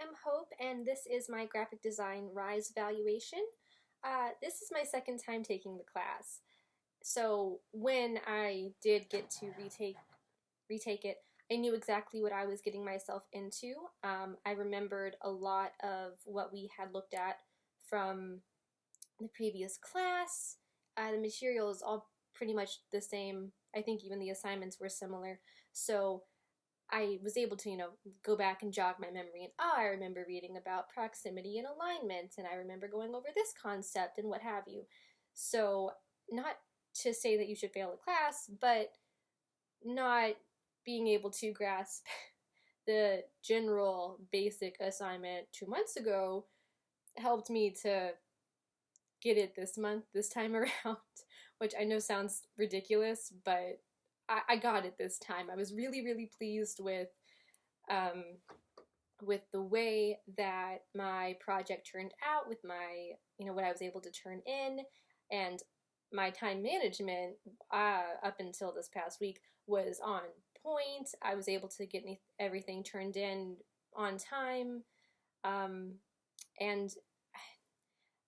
am Hope, and this is my graphic design RISE evaluation. This is my second time taking the class. So when I did get to retake it, I knew exactly what I was getting myself into. I remembered a lot of what we had looked at from the previous class. The material is all pretty much the same. I think even the assignments were similar. So I was able to, go back and jog my memory. And I remember reading about proximity and alignment, and I remember going over this concept and what have you. So, not to say that you should fail a class, but not being able to grasp the general basic assignment 2 months ago helped me to get it this time around, which I know sounds ridiculous, but I got it this time. I was really, really pleased um, with the way that my project turned out, with my, what I was able to turn in, and my time management up until this past week was on point. I was able to get everything turned in on time, and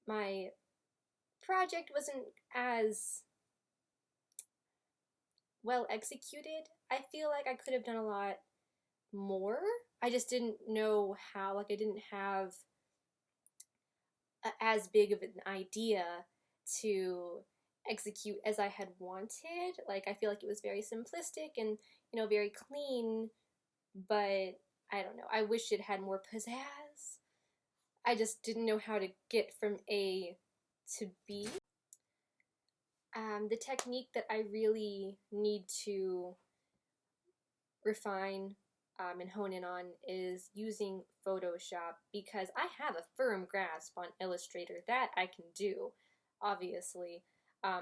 my project wasn't as well executed. I feel like I could have done a lot more. I just didn't know how. Like, I didn't have as big of an idea to execute as I had wanted. Like, I feel like it was very simplistic and, very clean, but I don't know. I wish it had more pizzazz. I just didn't know how to get from A to B. The technique that I really need to refine and hone in on is using Photoshop, because I have a firm grasp on Illustrator. That I can do, obviously.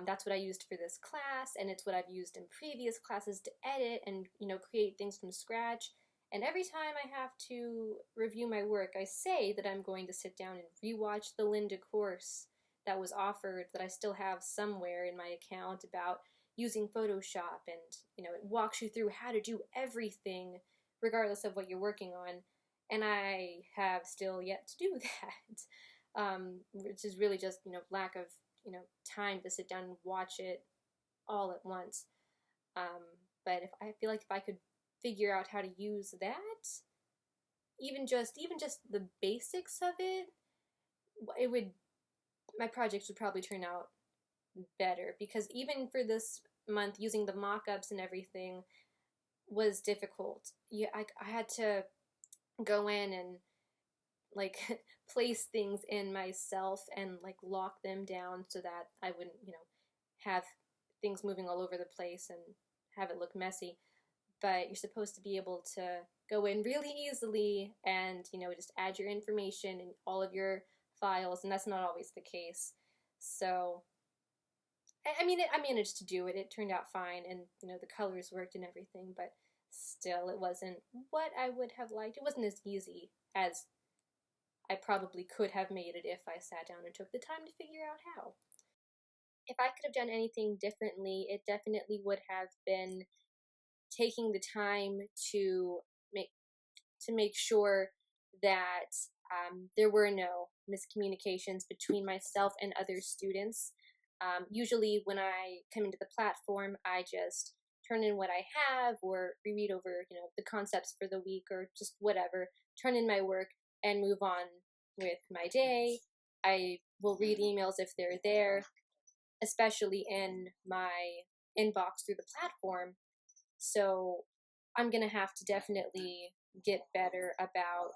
That's what I used for this class, and it's what I've used in previous classes to edit and, create things from scratch. And every time I have to review my work, I say that I'm going to sit down and rewatch the Linda course that was offered, that I still have somewhere in my account, about using Photoshop, and it walks you through how to do everything regardless of what you're working on, and I have still yet to do that, which is really just lack of time to sit down and watch it all at once. But I feel like if I could figure out how to use that, even just the basics of it, my projects would probably turn out better, because even for this month, using the mock-ups and everything was difficult. Yeah, I had to go in and like place things in myself and like lock them down so that I wouldn't, have things moving all over the place and have it look messy. But you're supposed to be able to go in really easily and, just add your information in all of your files, and that's not always the case. So I mean, I managed to do it. It turned out fine, and the colors worked and everything, but still, it wasn't what I would have liked. It wasn't as easy as I probably could have made it if I sat down and took the time to figure out how. If I could have done anything differently, it definitely would have been taking the time to make sure that there were no miscommunications between myself and other students. Usually when I come into the platform, I just turn in what I have, or reread over, the concepts for the week, or just whatever, turn in my work and move on with my day. I will read emails if they're there, especially in my inbox through the platform. So I'm going to have to definitely get better about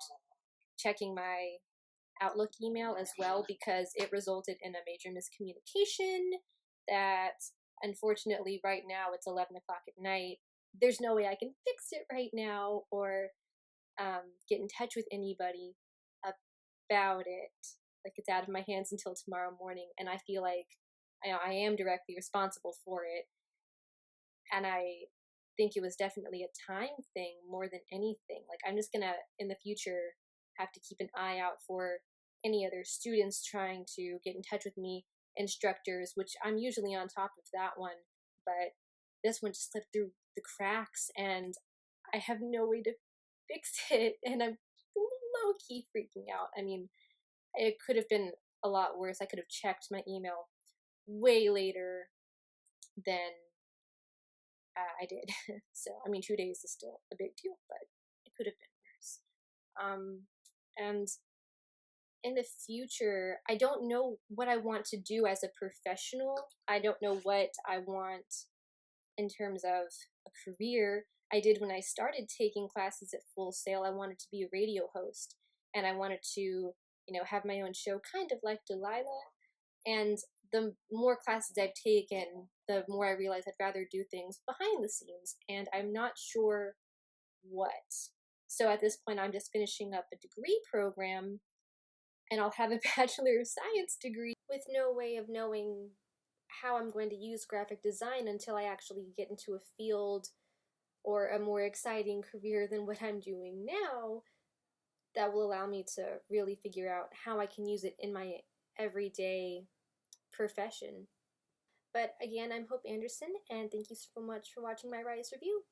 checking my Outlook email as well, because it resulted in a major miscommunication that, unfortunately, right now it's 11 o'clock at night. There's no way I can fix it right now, or get in touch with anybody about it. Like, it's out of my hands until tomorrow morning, and I feel like I am directly responsible for it, and I think it was definitely a time thing more than anything. Like, I'm just gonna, in the future, have to keep an eye out for any other students trying to get in touch with me, instructors, which I'm usually on top of that one, but this one just slipped through the cracks, and I have no way to fix it, and I'm low-key freaking out. I mean, it could have been a lot worse. I could have checked my email way later than I did. So, I mean, 2 days is still a big deal, but it could have been worse. And in the future, I don't know what I want to do as a professional. I don't know what I want in terms of a career. I did when I started taking classes at Full Sail. I wanted to be a radio host, and I wanted to, have my own show, kind of like Delilah. And the more classes I've taken, the more I realize I'd rather do things behind the scenes, and I'm not sure what. So at this point, I'm just finishing up a degree program, and I'll have a Bachelor of Science degree with no way of knowing how I'm going to use graphic design until I actually get into a field or a more exciting career than what I'm doing now that will allow me to really figure out how I can use it in my everyday profession. But again, I'm Hope Anderson, and thank you so much for watching my Rise review.